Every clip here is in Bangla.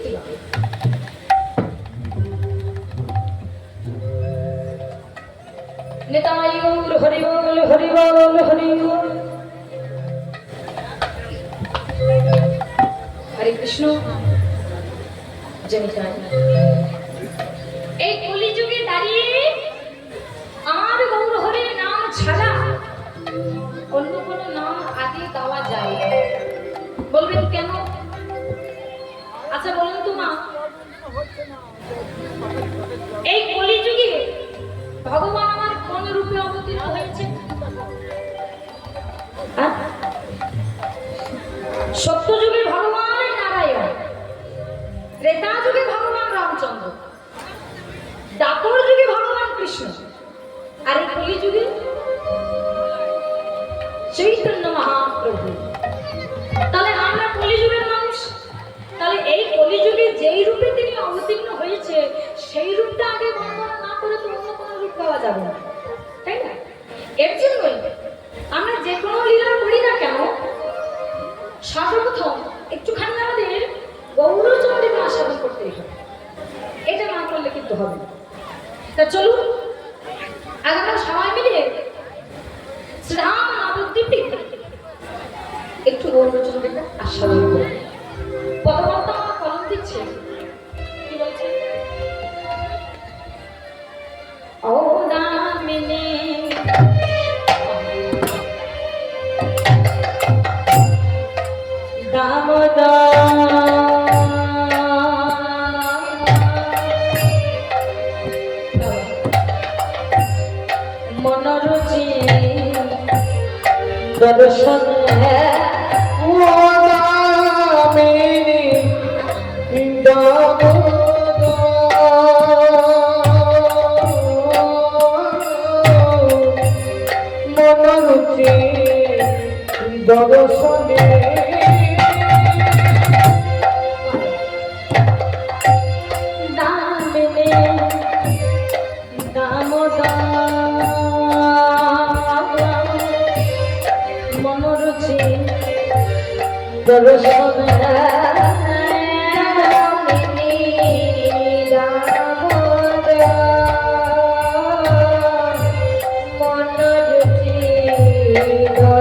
কিভাবে? নিতাই গৌর হরি বল হরি বল হরি বল। হরে কৃষ্ণ। এই কলিযুগে দাঁড়িয়ে আর গৌর হরির নাম ছাড়া অন্য কোনো নাম আগে দেওয়া যায় না। বলবেন কেন? আচ্ছা বলুন তো মা, এই কলিযুগে ভগবান আমার কোন রূপে অবতীর্ণ হয়েছে? সত্যযুগে ভগবান নারায়ণ, ত্রেতা যুগে ভগবান রামচন্দ্র, দ্বাপর যুগে ভগবান কৃষ্ণ, আর এই কলিযুগে চৈতন্য মহাপ্রভু। তাহলে আমরা কলিযুগের মানুষ, তাহলে এই কলিযুগে যেই রূপে তিনি অবতীর্ণ হয়েছে সেই রূপটা আগে বর্ণনা না করে তো অন্য কোনো রূপ পাওয়া যাবে না, তাই না? এর জন্যই আমরা যে কোনো লীলা করি না কেন, সর্বপ্রথম একটুখানি আমাদের গৌরচন্দ্রিকা আস্বাদন করতেই হবে। এটা না করলে কিন্তু হবে না। তা চলুন আজ আমরা সবাই মিলে শ্রীরাম নবদ্বীপে একটু গৌরচন্দ্রিকা আস্বাদন করি। পদবর্তন আমার কলম দিচ্ছে, কি বলছে? ও দামিনী মনোরুচি দর্শন মনোরুচি দর্শনে মনোরুচি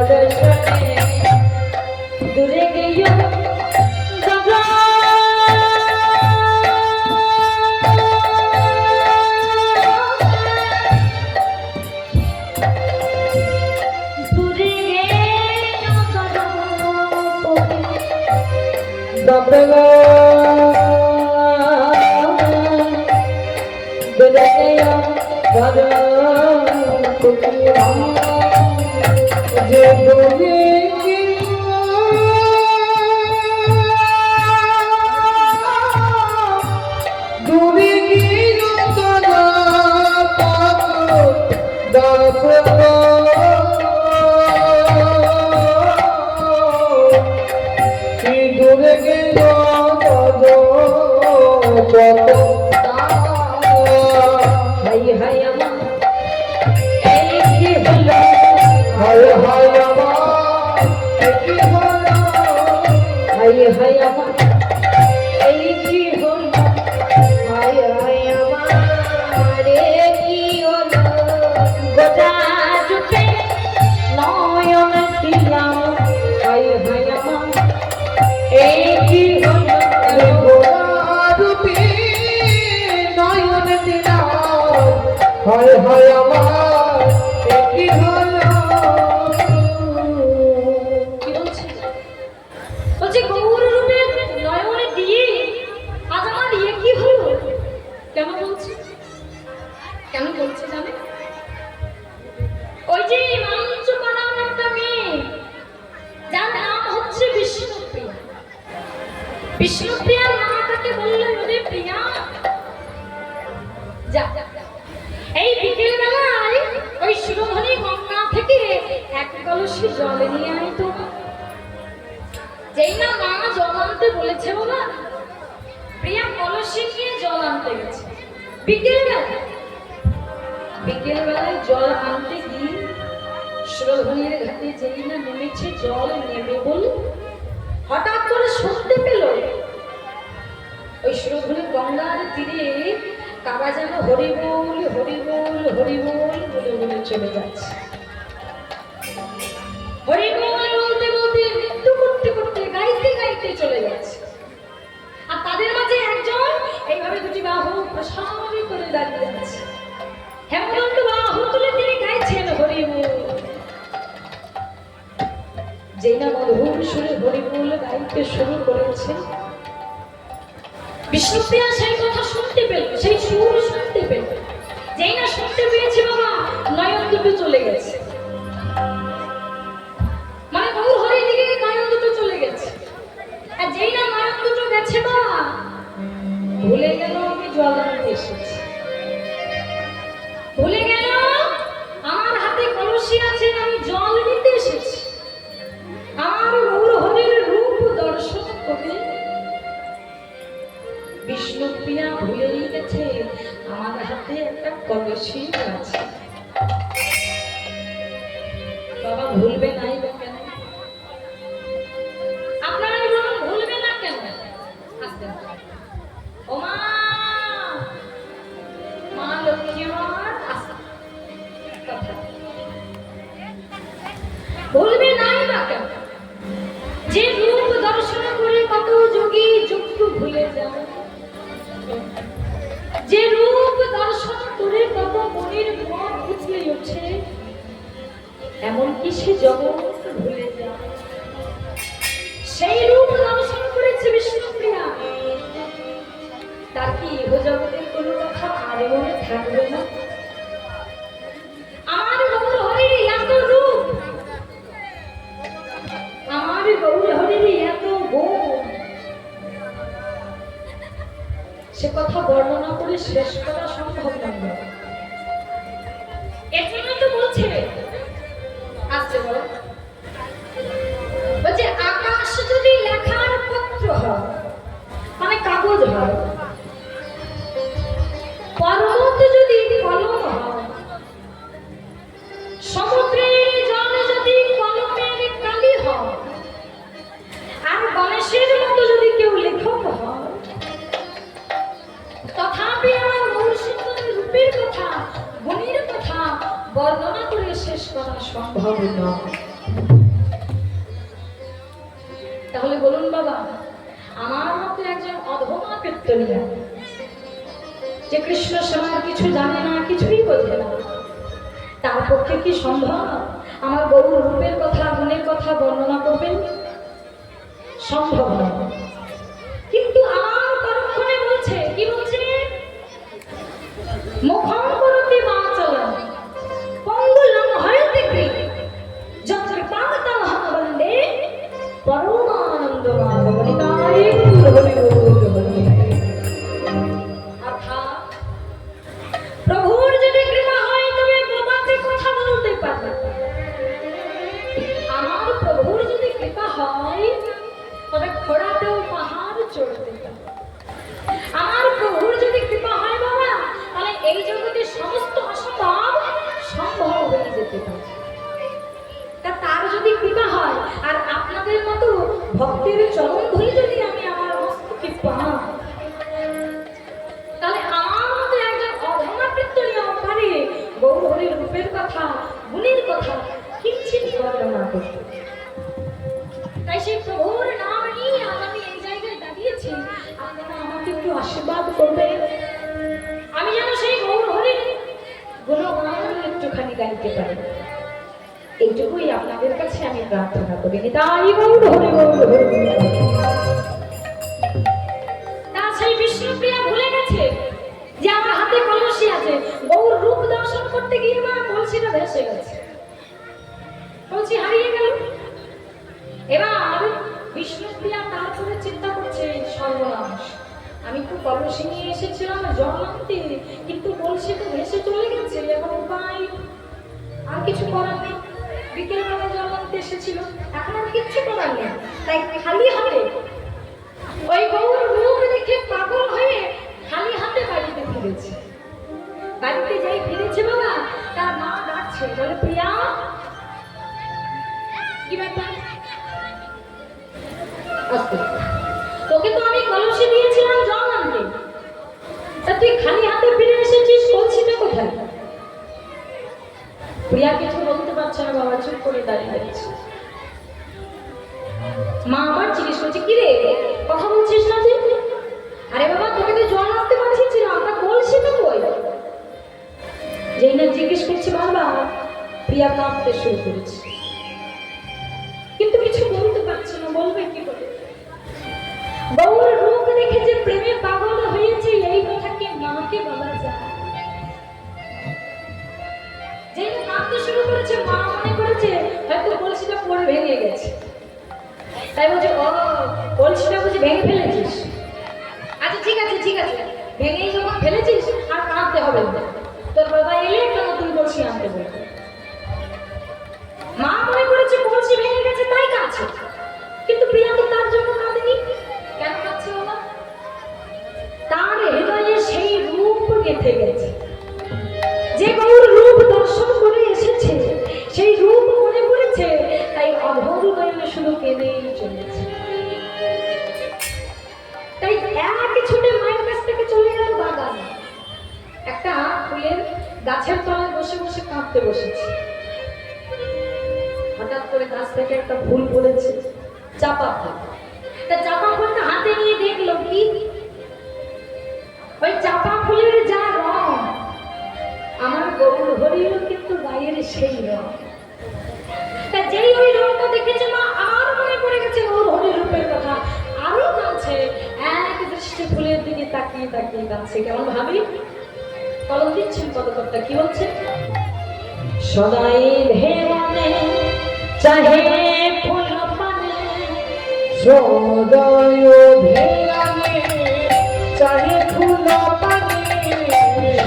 দর্শন দূরে গিয়ে বিষ্ণুপ্রিয়া মাতাকে বললেন, ওরে প্রিয়া যা, এই বিকেল বেলায় ওই সুরধনী গঙ্গা থেকে এক কলসি জল নিয়ে আয় তো। যেই না মা জল আনতে বলেছে বাবা, প্রিয়া কলসি নিয়ে জল আনতে গেছে। বিকেল বেলায় জল আনতে গিয়ে সুরধনীর ঘাটে যেই না নেমেছে, জল নেবে বলে হঠাৎ করে শুনতে পেল কৃষ্ণধুলি গঙ্গার তীরে কারা যেন হরিবোল হরিবোল হরিবোল বলে বলে চলে যাচ্ছে। হরিবোল বলতে বলতে নৃত্য করতে করতে গাইতে গাইতে চলে যাচ্ছে। আর তাদের মাঝে একজন এইভাবে দুটি বাহু প্রসারিত করে দাঁড়িয়ে আছে। হেমদন্ত বাহু তুলে তিনি গাইছেন হরিবোল। যেই না মধুর সুরে হরিবোল গাইতে শুরু করেছে, বিষ্ণুপ্রিয়া সেই কথা শুনতে পেল, সেই সুর শুনতে পেল। যেই না শুনতে পেয়েছে বাবা, নয়ন দুটো চলে গেছে, মানে গৌর হরির দিকে নয়ন দুটো চলে গেছে। আর যেই না নয়ন দুটো গেছে বাবা, ভুলে গেল আমি জল আনতে এসেছি, ভুলে গেল আমার হাতে কলসি আছে, আমি জল নিতে এসেছি। আমার গৌর হরির রূপ দর্শন করে বিষ্ণুপ্রিয়া ভুলেই গেছে আমার হাতে একটা কলসি আছে। বাবা ভুলবে নাই বা কেন? আপনারা বলুন ভুলবে না কেন? আসতে ও মা, মা লক্ষ্মী আমার আসতে কথা ভুলবে নাই বা কেন? যে রূপ দর্শন করে কত যোগী যুক্ত ভুলে যায়, যে রূপ দর্শন করে কত মনের মন উঠলে ওঠে, এমনকি সে জগৎ ভুলে যায়। সেই রূপ দর্শন করেছে বিষ্ণুপ্রিয়া। তার কি ইহ জগতের কোনো কথা আর মনে থাকবে না? আমার গৌর হরির এত রূপ, আমার গৌর হরির এত গুণ, সে কথা বর্ণনা করে শেষ করা সম্ভব নয়। এর জন্য তো বলছে, আসছে বলো, বলছে আকাশ যদি লেখার পত্র হয়, মানে কাগজ হয়, পর্বত যদি কলম হয়, সমুদ্রের জল যদি কলমের কালি হয়, আর গণেশের মতো যদি কেউ লেখক হয়, তথাপি আমার মৌসুমী রূপের কথা, গুণের কথা বর্ণনা করে শেষ করা সম্ভব নয়। তাহলে বলুন বাবা, আমার মতো একজন অধমা কীর্তনিয়া, যে কৃষ্ণ সেবার কিছু জানে না, কিছুই বোঝে না, তার পক্ষে কি সম্ভব আমার গৌর রূপের কথা, গুণের কথা বর্ণনা করবেন? সম্ভব নয়। কিন্তু আমার পরক্ষণে বলছে, কি বলছে? মুখম করতে বাচলম পঙ্গুলম হয়তে কৃত যত্র পাগতম বন্দে পরমানন্দ মাধবনিতায় হরি বল হরি। অর্থাৎ প্রভুর যদি কৃপা হয় তবে প্রবাদে কথা বলতে পারবে। আমার প্রভুর যদি কৃপা হয় তবে খোড়াতেও পাহাড় চড়তে পারবে। আমার প্রভুর যদি কৃপা হয় বাবা, তাহলে এই জগতে সমস্ত অসম্ভব সম্ভব হয়ে যেতে পারে। তার যদি কৃপা হয়, আর আপনাদের মতো ভক্তের চরণ ধরে যদি আমি আমার মস্তকে পাই, তাহলে আমার মতো একজন অধমা কীর্তনিয়া পারে গৌর হরির রূপের কথা, গুণের কথা কিঞ্চিৎ বর্ণনা করতে। তাই সেই প্রভুর নাম নিয়ে আজ আমি এই জায়গায় দাঁড়িয়েছি। আপনারা আমাকে একটু আশীর্বাদ করবেন, আমি যেন সেই গৌর হরির গুণগান একটুখানি গাইতে পারি। এইটুকুই আপনাদের কাছে আমি প্রার্থনা করি। তাই গৌর হরি গৌর হরি। তা সেই বিষ্ণুপ্রিয়া ভুলে গেছে যে আমার হাতে কলসি আছে। গৌর রূপ দর্শন করতে গিয়ে মা কলসিটা ভেসে গেছে, কলসি হারিয়ে গেল। এবার বিষ্ণুপ্রিয়া তারপরে চিন্তা করছে, সর্বনাশ, আমি তো কলসি নিয়ে এসেছিলাম জল আনতে, কিন্তু কলসি তো ভেসে চলে গেছে, এখন উপায় আর কিছু করার নেই। বিকেলবেলা জল আনতে এসেছিল, এখন আর কিচ্ছু করার নেই। তাই খালি হাতে, ওই গৌর রূপ দেখে পাগল হয়ে খালি হাতে বাড়িতে ফিরেছে। বাড়িতে যাই ফিরেছে বাবা, তার মা ডাকছে, বলে প্রিয়া, কি ব্যাপার? তোকে তো আমি কলসি দিয়েছিলাম জল আনতে, তুই খালি হাতে ফিরে এসেছিস, কলসিটা কোথায়? প্রিয়া কিছু বলতে পারছে না, বাবা চুপ করে দাঁড়িয়ে আছে। মা আবার জিজ্ঞেস করছে, কি রে কথা বলছিস না যে? আরে বাবা তোকে তো জল আনতে পাঠিয়েছিলাম, তা কলসিটা কই? যেই না জিজ্ঞেস করছে বারবার, প্রিয়া কাঁদতে শুরু করেছে, কিন্তু কিছু বলতে পারছে না, বলবে কি করে? বউর রূপ দেখে যে প্রেমে পাগল হয়েছে, এই কথা কি মাকে বলা যায়? যেই না কাঁদতে শুরু করেছে, মা মনে করেছে হয়তো কলসিটা পড়ে ভেঙে গেছে, তাই বলছে ও কলসিটা বুঝি ভেঙে ফেলেছিস? আচ্ছা ঠিক আছে ঠিক আছে, ভেঙেই যখন ফেলেছিস আর কাঁদতে হবে না, তোর বাবা এলে একটা নতুন কলসি আনতে বলবে। মা মনে করেছে কলসি ভেঙে গেছে তাই কাঁদছে, কিন্তু প্রিয়া তো তার জন্য কাঁদেনি। কেন কাঁদছে বাবা? তার হৃদয়ে সেই রূপ গেঁথে গেছে, যে গৌর রূপ দর্শন করে এসেছে, সেই রূপ মনে পড়েছে, তাই অধর হয়ে শুধু কেঁদেই চলেছে। তাই এক ছুটে মায়ের কাছ থেকে চলে গেল বাগান, একটা ফুলের গাছের তলায় বসে বসে কাঁদতে বসেছে। হঠাৎ করে গাছ থেকে একটা ফুল পড়েছে, চাপা ফুল। তা চাপা ফুলটা হাতে নিয়ে দেখলো কি, ওই চাপা ফুলের যা রং, আমার গৌর হরিরও কিন্তু গায়ের সেই রং। তা যেই ওই রংটা দেখেছে মা, আর মনে পড়ে গেছে গৌর হরির রূপের কথা, আরো কাঁদছে, এক দৃষ্টি ফুলের দিকে তাকিয়ে তাকিয়ে কাঁদছে। কেমন ভাবি কলম দিচ্ছেন পদকর্তা, কি বলছে? সদাই ভেবনে চাহে ফুল পানে, সদাই ভেবনে চাহে ফুল পানে,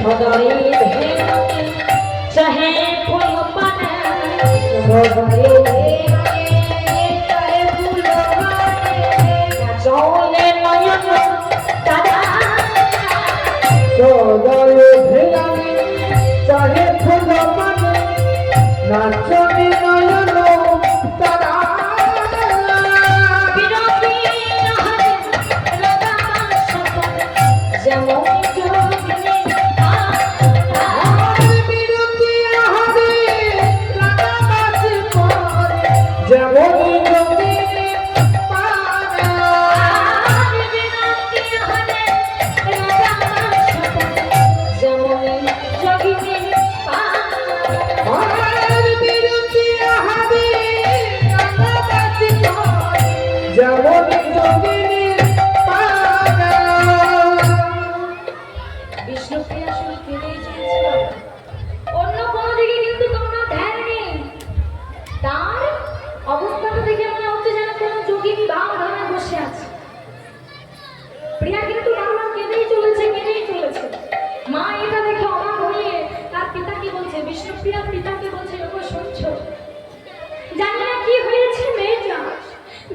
সদাই ভেবনে চাহে ফুল পানে, সদাই চাহে ফুল পানে, চলে নয়ন তারা, সদাই ভেবনে চাহে ফুল পানে, নাচনে নয়ন তারা। বিরতি নহরে রাধা সপন, যেমন যোগিনী বিরতি আহারে রাধাবাস পরে, যেমন যোগিনী পারা। বিরতি নহরে রাধা সপন, যেমন যোগিনী আর বিরতি আহারে রাধাবাস পরে, যেমন যোগিনী পারা। বিষ্ণুপ্রিয়া শুনে কেঁদেই চলেছিল, অন্য কোনো দিকে কিন্তু তোমার ধ্যান নেই। তার অবস্থাটা দেখে মনে হচ্ছে যেন কোনো যোগিনী বাম ধরে বসে আছে। প্রিয়া কিন্তু বারবার কেঁদেই চলেছে, কেঁদেই চলেছে। মা এটা দেখে অবাক হয়ে তার পিতাকে বলছে, বিষ্ণুপ্রিয়ার পিতাকে বলছে, ওগো শুনছো, জানি না কি হয়েছে মেয়েটা,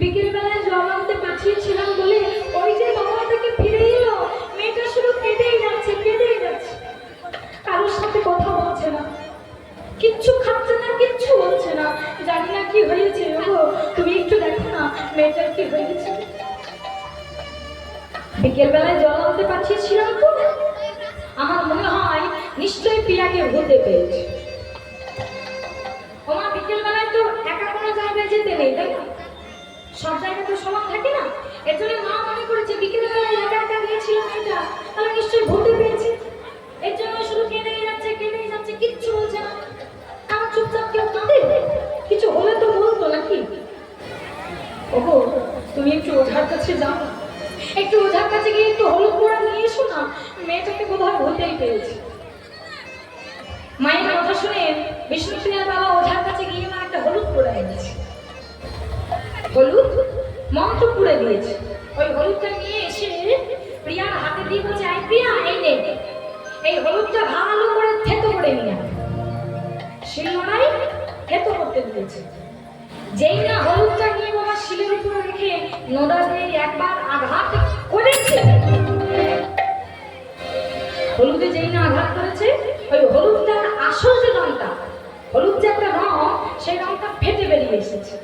বিকেল বেলায় জল আনতে পাঠিয়েছিলাম বলে ওই যে বাবা থেকে ফিরে এলো, মেয়েটা শুধু কেঁদেই যাচ্ছে, কেঁদেই যাচ্ছে, কারোর সাথে কথা বলছে না, কিচ্ছু খাচ্ছে না, কিচ্ছু বলছে না, জানি না কি হয়েছে। ওগো তুমি একটু দেখো না মেয়েটার কি হয়েছে। বিকেল বেলায় জল আনতে পাঠিয়েছিলাম তো, আমার মনে হয় নিশ্চয়ই প্রিয়াকে ভূতে পেয়েছে। ওমা বিকেল বেলায় তো একা কোনো জায়গায় যেতে নেই, তাই না? সব জায়গায় তো সমান থাকে না, এর জন্য মা মনে করেছে বিকেল বেলায় একা একা গিয়েছিল মেয়েটা, তাহলে নিশ্চয়ই ভূতে পেয়েছে, এর জন্য শুধু কেঁদেই যাচ্ছে, কিচ্ছু বলছে না। আমার চুপচাপ কেউ কাঁদে, কিছু হলে তো বলতো নাকি? ওগো তুমি একটু ওঝার কাছে যাও, একটু ওঝার কাছে গিয়ে একটু হলুদ পোড়া নিয়ে এসো না, মেয়েটাকে বোধহয় ভূতেই পেয়েছে। মায়ের কথা শুনে বিষ্ণুপ্রিয়ার বাবা ওঝার কাছে গিয়ে মা একটা হলুদ পোড়া এনেছে, হলুদ মন্ত্র পুড়ে দিয়েছে। ওই হলুদটা নিয়ে এসে প্রিয়ার হাতে দিয়ে বলছে, আই প্রিয়া এই নে, এই হলুদটা ভালো করে থেতো করে নিয়ে শিলনোড়ায় থেতো করতে দিয়েছে। যেই না হলুদটা নিয়ে বাবা শিলের উপরে রেখে নোড়া দিয়ে একবার আঘাত করেছে, হলুদে যেই না আঘাত করেছে, ওই হলুদটার আসল যে রংটা, হলুদ যে একটা রং, সেই রংটা ফেটে বেরিয়ে এসেছে।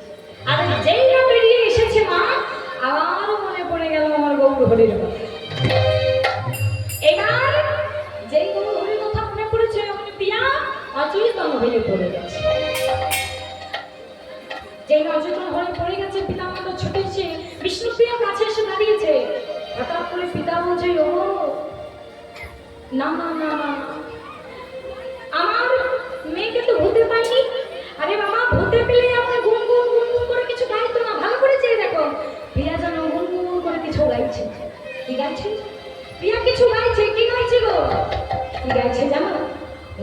আর যেই না বেরিয়ে এসেছে মা, আবারও মনে পড়ে গেল আমার গৌর হরির কথা। এবার হয়ে পড়ে গেছে। যেই অচেতন হয়ে পড়ে গেছে, পিতামাতা ছুটে এসে বিষ্ণুপ্রিয়ার কাছে এসে দাঁড়িয়েছে। হঠাৎ করে পিতা বলছে, ও না না না না, আমার মেয়েকে তো ভূতে পাইনি। আরে বাবা, ভূতে পেলে আপনি গুনগুন গুনগুন করে কিছু গাইতো না, ভালো করে চেয়ে দেখো। প্রিয়া যেন গুনগুন করে কিছু গাইছে। কি গাইছে? প্রিয়া কিছু গাইছে। কি গাইছে গো? কি গাইছে জানো?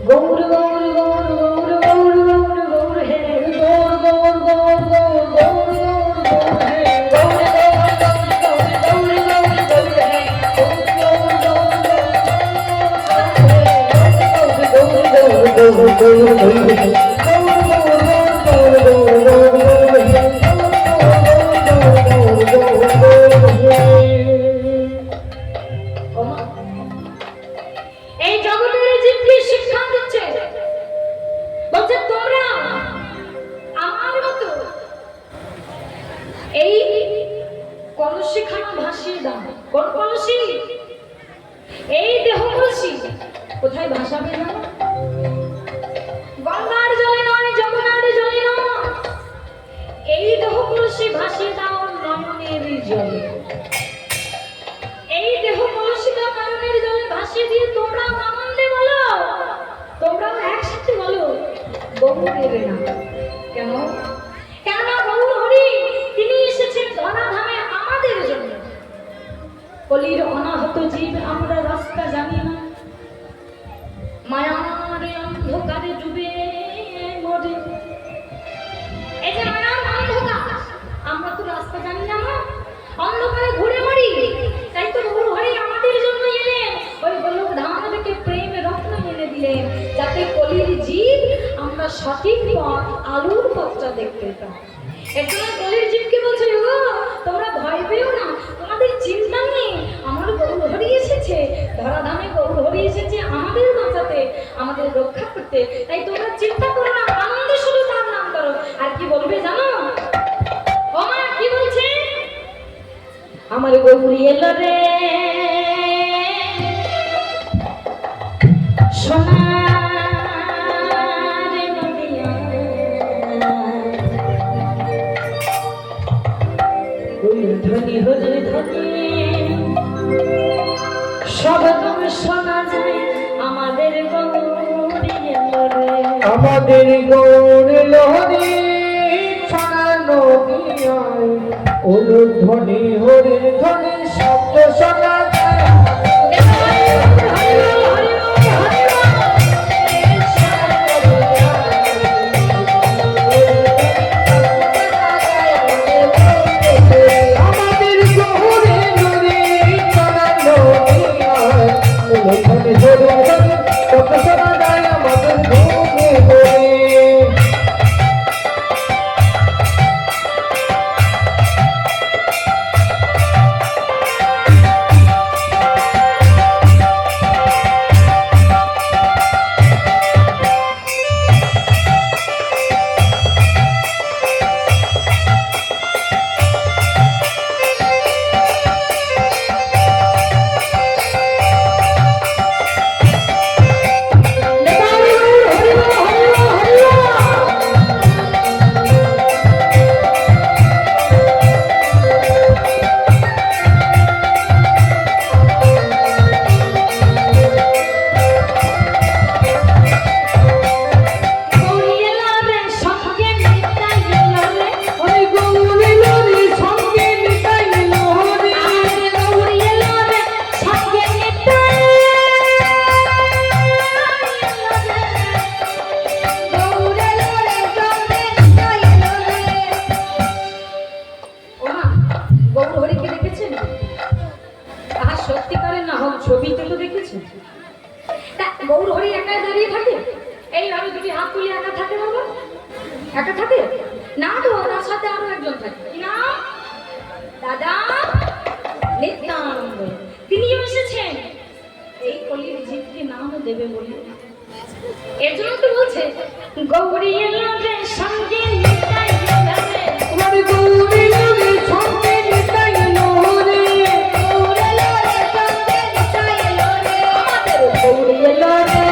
গৌর গৌর গৌর গৌর গৌর গৌর গৌর হে গৌর গৌর গৌর গৌর গৌর গৌর হে গৌর গৌর গৌর গৌর গৌর গৌর হে গৌর গৌর গৌর হে এই জগতের জীবকে শিক্ষা দিচ্ছে, বলছে তোমরা আমার মতো এই কলসি খানা ভাসিয়ে দাও। কোন কলসি? এই দেহ কলসি। কোথায় ভাসাবে না? গঙ্গার জলে নয়, যমুনার জলে নয়, এই দেহ কলসি ভাসিয়ে দাও নয়নের জলে। এই দেহ কলসিটা নয়নের জলে ভাসিয়ে দিয়ে তোমরা আনন্দে বলো, তোমরা একসাথে বলো গৌরের নাম। কেন? কেননা গৌর হরি তিনি এসেছেন ধরাধামে আমাদের জন্য। কলির অনাহত জীব আমরা রাস্তা জানি না, মায়ার অন্ধকারে ডুবে মরে। এই যে মায়ার অন্ধকার, আমরা তো রাস্তা জানি না, অন্ধকারে ঘুরে মরি। তাই তো গৌর হরি আমাদের জন্য এলেন, ওই গোলক ধাম থেকে প্রেম রত্ন এনে দিলেন, যাতে কলির জীব আমরা সঠিক পথ, আলোর পথটা দেখতে পাই। এর জন্য কলির জীবকে বলছে, গো তোমরা ভয় পেও না, তোমাদের চিন্তা নেই, আমার গৌর হরি এসেছে ধরাধামে। গৌর হরি এসেছে আমাদের বাঁচাতে, আমাদের রক্ষা করতে। তাই তোমরা চিন্তা করো না, আনন্দে শুধু তার নাম করো। আর কি বলবে জানো? ও মা কি বলছে? আমার গৌরী এলো রে সোনার নদিয়া, ধনী হলে ধনী শব্দ শোনা যায় আমাদের গৌরী এলো রে। আমাদের গৌর লহরি সোনা নদিয়ায় উলুধ্বনি হরি ধ্বনি শব্দ শোনা যায়। আমাদের গৌরে নদী সোনা নদিয়ায় উলুধ্বনি হরি ধ্বনি শব্দ শোনা যায় আমাদের গৌরে হরি। ছবিতে তো দেখেছেন। তা গৌর হরি একাই দাঁড়িয়ে থাকে, এইভাবে দুটি হাত তুলে একা থাকে বাবা? একা থাকে না তো, তার সাথে আরো একজন থাকে। কি নাম? দাদা নিত্যানন্দ। তিনিও এসেছেন এই কলির জীবকে নাম দেবে বলে। এর জন্য তো বলছে গৌরী এলো রে সঙ্গে নিতাই এলো রে, তোমার গৌরী এলো রে সঙ্গে নিতাই এলো রে, গৌরী এলো রে সঙ্গে নিতাই এলো রে, আমাদের গৌরী এলো রে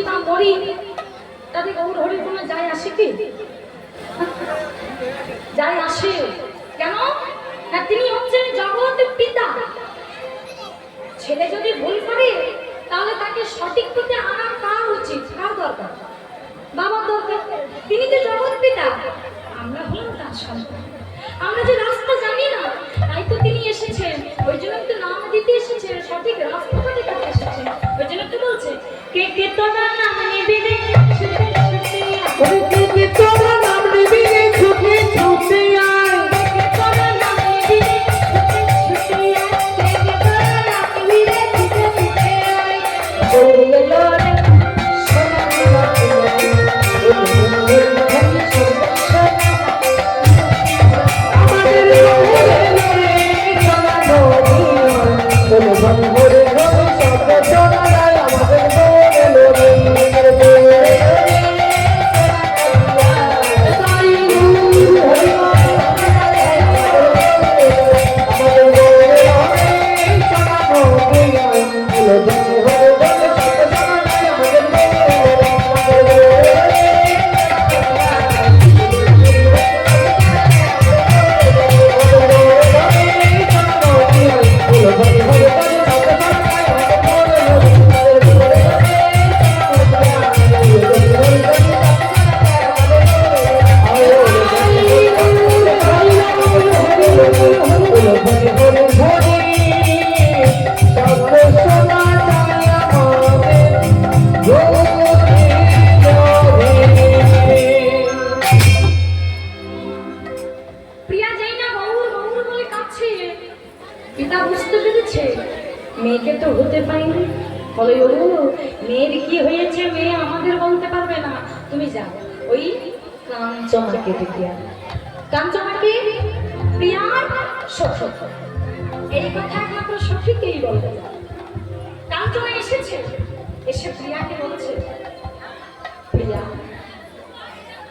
বা মরি, তাতে গৌর হরির কোনো যায় আসে কি? যায় আসে কেন? না, তিনি হচ্ছেন জগৎ পিতা। ছেলে যদি ভুল করে তাহলে তাকে সঠিক পথে আনা কার উচিত? কার দরকার? বাবার দরকার। তিনি তো জগৎ পিতা, আমরা হলাম তার সন্তান। আমরা যে রাস্তা জানি না, তাই তো তিনি এসেছেন। ওই জন্য তো নাম দিতে এসেছেন, সঠিক রাস্তাটা দেখাতে এসেছেন। ওই জন্য তো বলছে কে কে তোরা নাম নিবি রে ছুটে ছুটে আয়, কে কে তোরা নাম নিবি রে ছুটে ছুটে আয়, কে কে তোরা নাম নিবি রে ছুটে ছুটে আয়, কে কে তোরা নাম নিবি রে ছুটে ছুটে আয়। বলে লো রে সোনা মেয়েকে তো হতে পাইনি। বলে ও মেয়ের কি হয়েছে, মেয়ে আমাদের বলতে পারবে না, তুমি যাও ওই কাঞ্চনাকে দেখে আনো। কাঞ্চনাকে প্রিয়ার সখী, এই কথা একমাত্র সখীকেই বলতে যায়। কাঞ্চনা এসেছে, এসে প্রিয়াকে বলছে প্রিয়া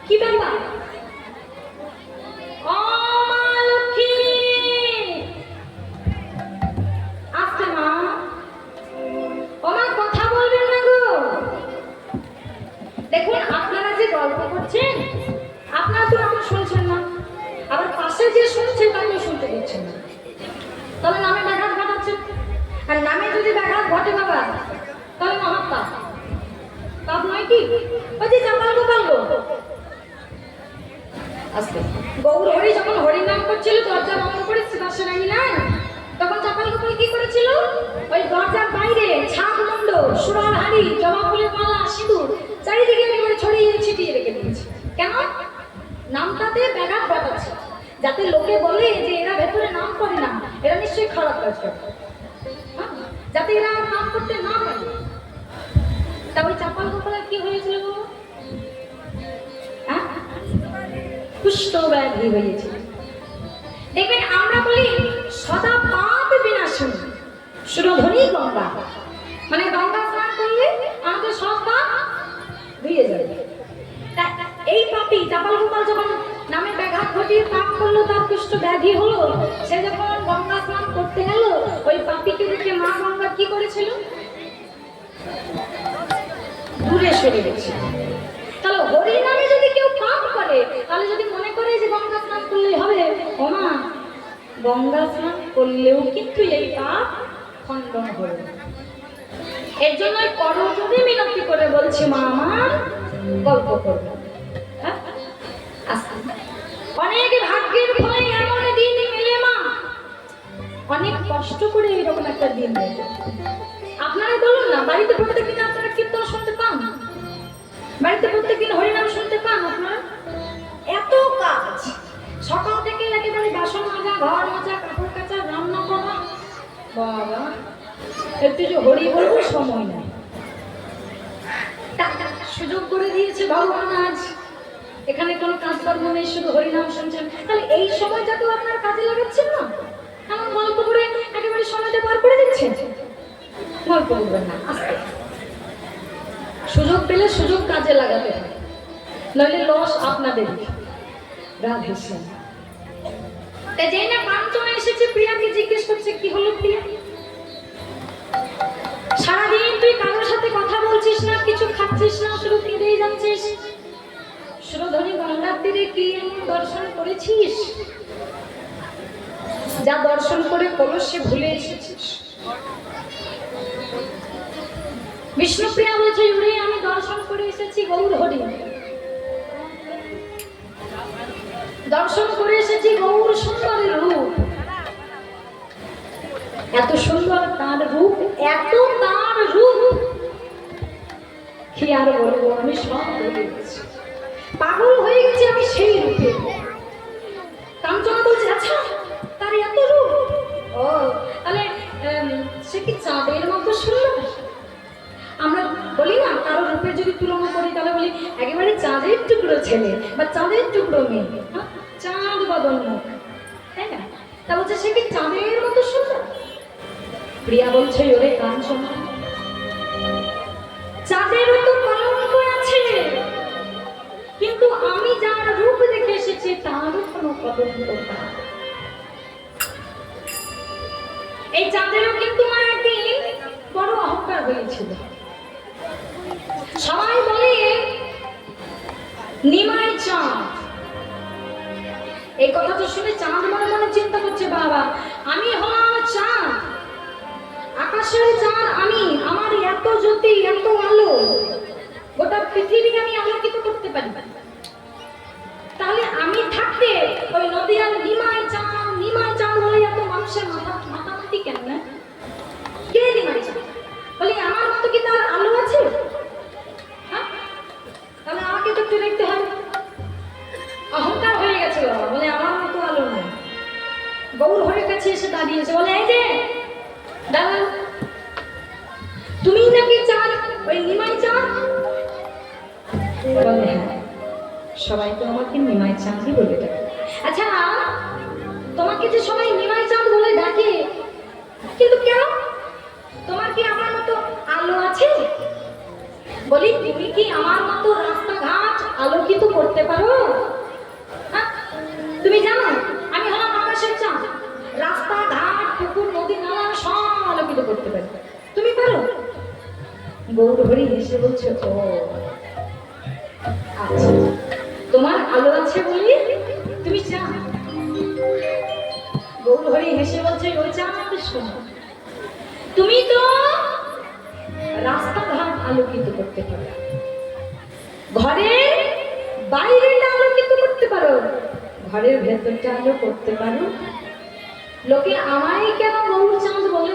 কি ব্যাপার? দেখুন আপনারা যে গল্প করছেন, আপনারা তো আমার শুনছেন না, আবার পাশে যে শুনছেন তাকেও শুনতে দিচ্ছেন না, তাহলে নামে ব্যাঘাত ঘটাচ্ছেন। আর নামে যদি ব্যাঘাত ঘটে বাবা, তাহলে মহাপাপ। পাপ নয় কি? ওই যে চাপাল গোপাল গো আস্তে গৌর হরি যখন হরি নাম করছিল, দরজা বন্ধ করে শিবাসরানী না, তখন চাপাল গোপাল কি করেছিল? ওই দরজার বাইরে ছাপ মুন্ড, সুরার হাড়ি, জবা ফুলের মালা, সিঁদুর চারিদিকে একেবারে ছড়িয়ে ছিটিয়ে রেখে দিয়েছে। কেন? নামটাতে ব্যাঘাত ঘটাচ্ছে, যাতে লোকে বলে যে এরা ভেতরে নাম করে না, এরা নিশ্চয়ই খারাপ কাজ করে, যাতে এরা নাম করতে না পারে। তা ওই চাপাল গোপালের কি হয়েছিল? কুষ্ঠ ব্যাধি হয়েছিল। দেখবেন আমরা বলি সদা পাপ বিনাশিনী সুরধনী গঙ্গা, মানে গঙ্গা স্নান করলে আমাদের সব পাপ ধুয়ে যাবে। এই পাপি চাপাল গোপাল যখন নামে ব্যাঘাত ঘটিয়ে পাপ করলো, তার কুষ্ঠ ব্যাধি হলো, সে যখন গঙ্গা স্নান করতে গেল, ওই পাপিকে দেখে মা গঙ্গা কি করেছিল? দূরে সরে গেছে। তাহলে হরি নামে যদি কেউ পাপ করে, তাহলে যদি মনে করে যে গঙ্গা স্নান করলেই হবে, ও মা গঙ্গা স্নান করলেও কিন্তু এই পাপ খণ্ডন হবে। এর জন্য করজোড়ে মিনতি করে বলছি মা আমার গল্প করবে। অনেক ভাগ্যের ফলে এমন দিন মেলে মা, অনেক কষ্ট করে এরকম একটা দিন মেলে। আপনারা বলুন না, বাড়িতে প্রত্যেকদিন আপনারা কীর্তন শুনতে পান, বাড়িতে প্রত্যেকদিন হরিনাম শুনতে পান আপনারা? এত কাজ, সকাল থেকে একেবারে বাসন মাজা, ঘর মাজা, কাপড় কাচা, রান্না করা, বাবা একটু যে হরি বলবো সময় নাই। সুযোগ করে দিয়েছে ভগবান, আজ এখানে কোনো কাজকর্ম নেই, শুধু হরিনাম শুনছেন, তাহলে এই সময়টাকেও আপনার কাজে লাগাচ্ছেন না? এমন গল্প করে একেবারে সময়টা পার করে দিচ্ছেন। গল্প করবেন না, আস্তে সুযোগ পেলে সুযোগ কাজে লাগাতে হয়, নইলে লস আপনাদের। রাধে শ্যাম। তাই যেই না কাঞ্চনা এসেছে, প্রিয়াকে জিজ্ঞেস করছে কি হলো প্রিয়া, সারাদিন তুই কারোর সাথে কথা বলছিস, বলছিস না, কিছু খাচ্ছিস না, শুধু কেঁদেই যাচ্ছিস। সুরধনী গঙ্গার তীরে কি এমন দর্শন করেছিস যা দর্শন করে কলসে ভুলে এসেছিস? বিষ্ণুপ্রিয়া বলছে, ইউরে আমি দর্শন করে এসেছি গৌর হরি, দর্শন করে এসেছি গৌর সুন্দরের রূপ। এত সুন্দর তার রূপ, এত তার রূপ কি আর বলবো, আমি সব ভুলে গেছি, পাগল হয়ে গেছি আমি সেই রূপে। কাঞ্চনা বলছে, আচ্ছা তার এত রূপ, ও তাহলে সে কি চাঁদের মতো সুন্দর? আমরা বলি না, কারো রূপের যদি তুলনা করি তাহলে বলি একেবারে চাঁদের টুকরো ছেলে বা চাঁদের টুকরো মেয়ে, চাঁদ বদন মুখ, তাই না? তা বলছে সে কি চাঁদের মতো সুন্দর? প্রিয়া বলছে, ওরে কাঞ্চনা, চাঁদেরও তো কলঙ্ক আছে, কিন্তু আমি যার রূপ দেখে এসেছি তারও কোনো কলঙ্ক না। এই চাঁদেরও কিন্তু আমার একদিন বড় অহংকার হয়েছিল। সবাই বলে নিমাই চাঁদ, এই কথাটা শুনে চাঁদ মনে মনে চিন্তা করছে, বাবা আমি হলাম চাঁদ, আকাশের চাঁদ আমি, আমার এত জ্যোতি এত আলো, গোটা পৃথিবী আমি আলোকিত করতে পারি, তাহলে আমি থাকতে ওই নদীয়ার নিমাই চাঁদ বলে এত মানুষের মাথামাতি কেন? না কে নিমাই চাঁদ বলি আমার মতো কি তার আলো আছে? হ্যাঁ, তাহলে আমাকে তো একটু দেখতে হবে। অহংকার হয়ে গেছে বাবা, বলে আমার মতো আলো নাই। গৌর হরির কাছে এসে দাঁড়িয়েছে, বলে এই যে দাদা, তুমি নাকি চাঁদ, ওই নিমাই চাঁদ? বলে হ্যাঁ, সবাই তো আমাকে নিমাই চাঁদই বলে ডাকে। আচ্ছা তোমাকে যে সবাই নিমাই চাঁদ বলে ডাকে, কিন্তু কেন? তোমার কি আমার মতো আলো আছে? বলি তুমি কি আমার মতো রাস্তাঘাট আলোকিত করতে পারো? তুমি জানো আমি হলাম আকাশের চাঁদ, রাস্তাঘাট পুকুর নদী নালা সব আলোকিত করতে পারি, তুমি পারো? গৌর হরি হেসে বলছে, ও আচ্ছা, তোমার আলো আছে বলি তুমি চাঁদ। গৌর হরি হেসে বলছে, ওই চাঁদ শোনো, তুমি তো রাস্তাঘাট আলোকিত করতে পারো, ঘরের বাইরেটা আলোকিত করতে পারো, ঘরের ভেতরটা আলো করতে পারো। লোকে আমায় কেন গৌর চাঁদ বলে?